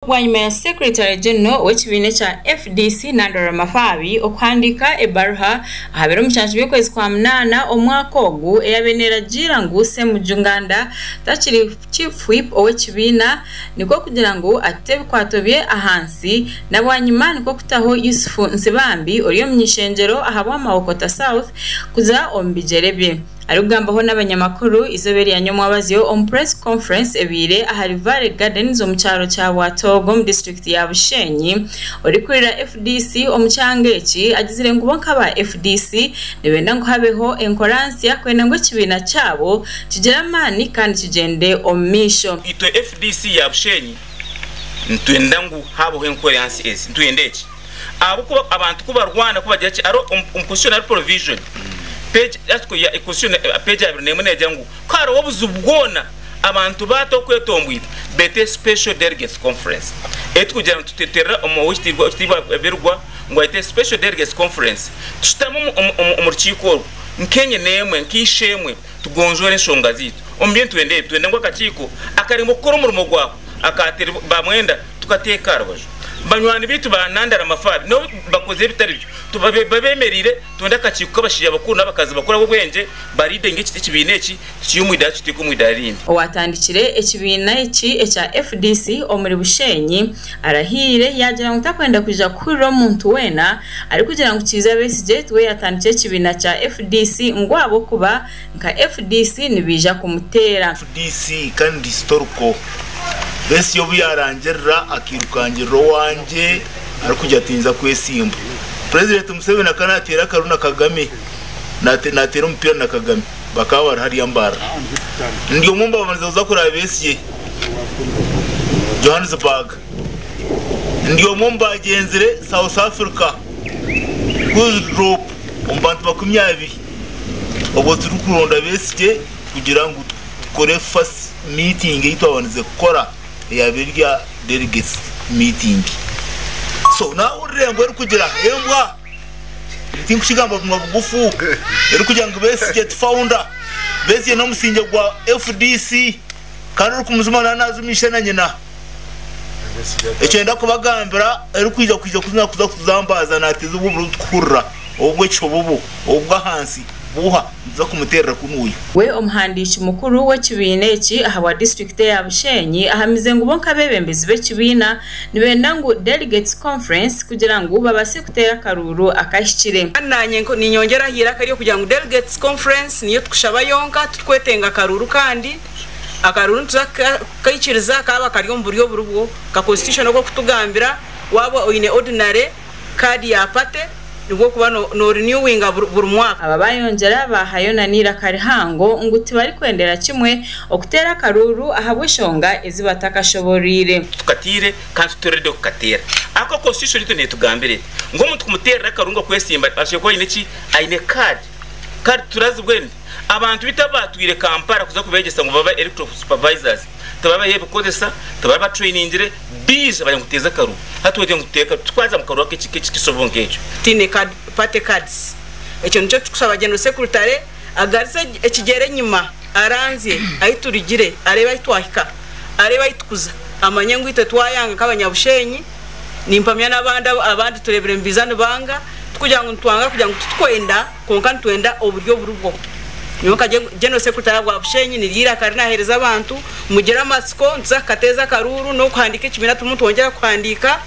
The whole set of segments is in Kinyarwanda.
Wanyuma ya Secretary General w'ekibiina kya FDC Nandala Mafabi okwandika ebaruha ahabera omucancu by'okwezi kwa munana omwaka ogu eyabenera gira ngu Semujunganda takiri chief whip ow'ekibiina niko kugira ngu atte ebikwato bye ahansi na bwanyuma niko kutaho Yusufu Nsibambi ori omunyishenjero ahabwa Mawokota South kuza ombijere bye arugambaho n'abanyamakuru izoberi ya nyomwabaziyo on press conference ebire ahari Valley Gardens omucyaro cya Watogo mu district ya Bushenyi ori kurira FDC omucyangeki agizire ngo bonkaba FDC nebenda ngo habeho enkoransia kwenda ngo kibina cyabo kigera mani kandi kigende omisho ito FDC ya Bushenyi ntwenda ngo habeho enkoransia ezi ntwendeki abo kuba abantu kuba Rwanda kuba giye aro constitutional provision page yatko ya equation page ya nemune jangu karo wobuzubwona abantu bato kwetombwita bete special delegates conference etukujana tutetera omuwistirwa berwa ngo ite special delegates conference tushitamo umurukiko nkenye nemwe nkishemwe tugonjore nshonga zitu ombye twende ngo akakiko akarimo gukora umurimo gwako akatera bamwenda tukateka rwaje banywani bitu ba Nandala Mafabi no bakoze bitari byo tubabemerire tonda kaciko kabashije abakuru n'abakazi bakora bwenge baride ngiki kibineki cyumwida kitiko mwidarinde owatandikire ekibina iki echa FDC omuri Bushenyi arahire yagira ngo takwenda kuja kuriro muntu wena ari kugira ngo kiza besije twe yatandikire ekibina cha FDC ngwabo kuba nka FDC nibija kumutera FDC kandi historical besi yobu yarangerera akirukangiro wanje ari kujya tinza kwesimba President Museveni akanatera akaruru na Kagame natera umupira na Kagame bakaba hari yambara ndiyo mumba bamaze uzakora besiye Johannesburg ndiyo mumba agenzire South Africa Group umbantu bakumyabi obo turi kuronda besiye kugira ngo kore first meeting itwabanize gukora ya birya delegates meeting so na urembo eri kugira embwa tinkushigamba mu bugufu eri kugira ngo besi founder besi no musinge gwa FDC kandi kumuzuma nazumisha na nyina ecenda kubagambira eri kwija kuzina kuzambaza nateze ububuru twurra obwo cyobubu obwo hansi buha nza kumuterera kunuye we omuhandishi mukuru w'ekibina eki ahawa district ya Bushenyi ahamize ngo bonka bebembezi b'ekibina nibenda ngo delegates conference kugira ngo babase kutera akaruru akashikire nanye ngo ninyongera hira kariyo kugira ngo delegates conference niyo tukushaba yonka tutwetenga akaruru kandi akaruru tuzakayikiriza kaba kariyo mburyo burubwo ka constitution ko kutugambira wabo oyine ordinary card ya pate nuko kuba no renewing buri mwaka aba bayongera bahayonanira karihango nguti bari kwendera kimwe okutera karuru ahabweshonga ezibatakashoborire tukatire kandi tutorede okatera ako constitution ito netugambire ngo muntu kumutera karungo kwesimba ashe ko ineki aine card turazibwende abantu bitabatwire Kampala kuza kubegesa ngo baba electoral supervisors tababa yebe kodesa tababa trainingire biza baya guteza karu hatwege nguteka twaza mukaru wake kisobonke ejo tine card pate cards echo nico tukusaba gendo secretary agarse ekigere nyuma aranze ayiturigire areba itwahika areba itukuza amanyengu ite twayanga kabanyabushenyi nimpamya abandi turebere mbizano banga kugira ngo ntwanga kugira ngo tutwenda konka ntwenda oburyo burubwo nyoka geno secretary wa Bushenyi nirira karina hereza abantu mugera masiko nzakateza karuru no kwandika kimina tumutongera kwandika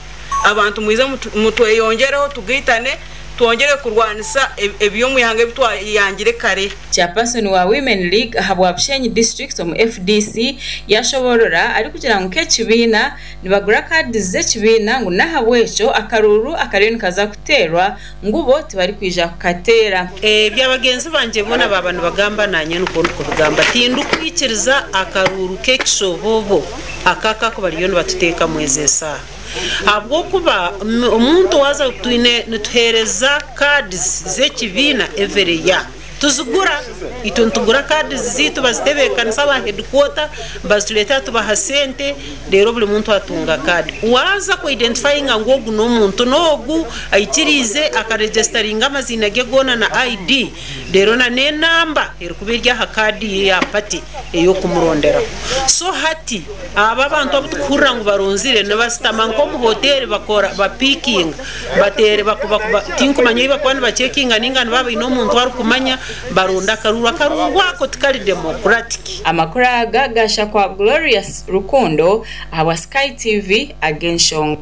abantu muize mutwe yongereho tugitane tuongere kurwanisa ebiyo muyange bitwa yangire kare chairperson wa Women League habwa Bushenyi district mu FDC yashoborora ari kugira ngo kekibina nibagura cards z'ekibina ngo nahabwecho akaruru akareni kaza kuterwa ngubo tibari kwija kukatera byabagenzi banje bona babantu bagamba nanye nuko kugamba tindu kwikiriza akaruru kekishobobo akaka ko bariyo batuteka mwezesa habwo kuba umuntu waza twine nutuhereza cards z'ekibina every year tuzigura ito ntugura kadi zitu bazitebekanisa ba headquarter bazituleta tubaha sente rero buli muntu atunga kadi waza ku identifying ngo ogu no muntu nogu ayikirize akaregisteringa amazina ge gona na ID rero na ne namba erikubirya ha kadi ya pati eyo kumurondera so hati aba bantu abutukura ngo baronzire ne basitama nko mu hotel bakora ba picking batere bakuba tinkumanye bakwana ba checking ningana baba ino muntu ari kumanya baronda akaruru wako tikali democratic amakuru aga gasha kwa Glorious Rukundo aba Sky TV agenshong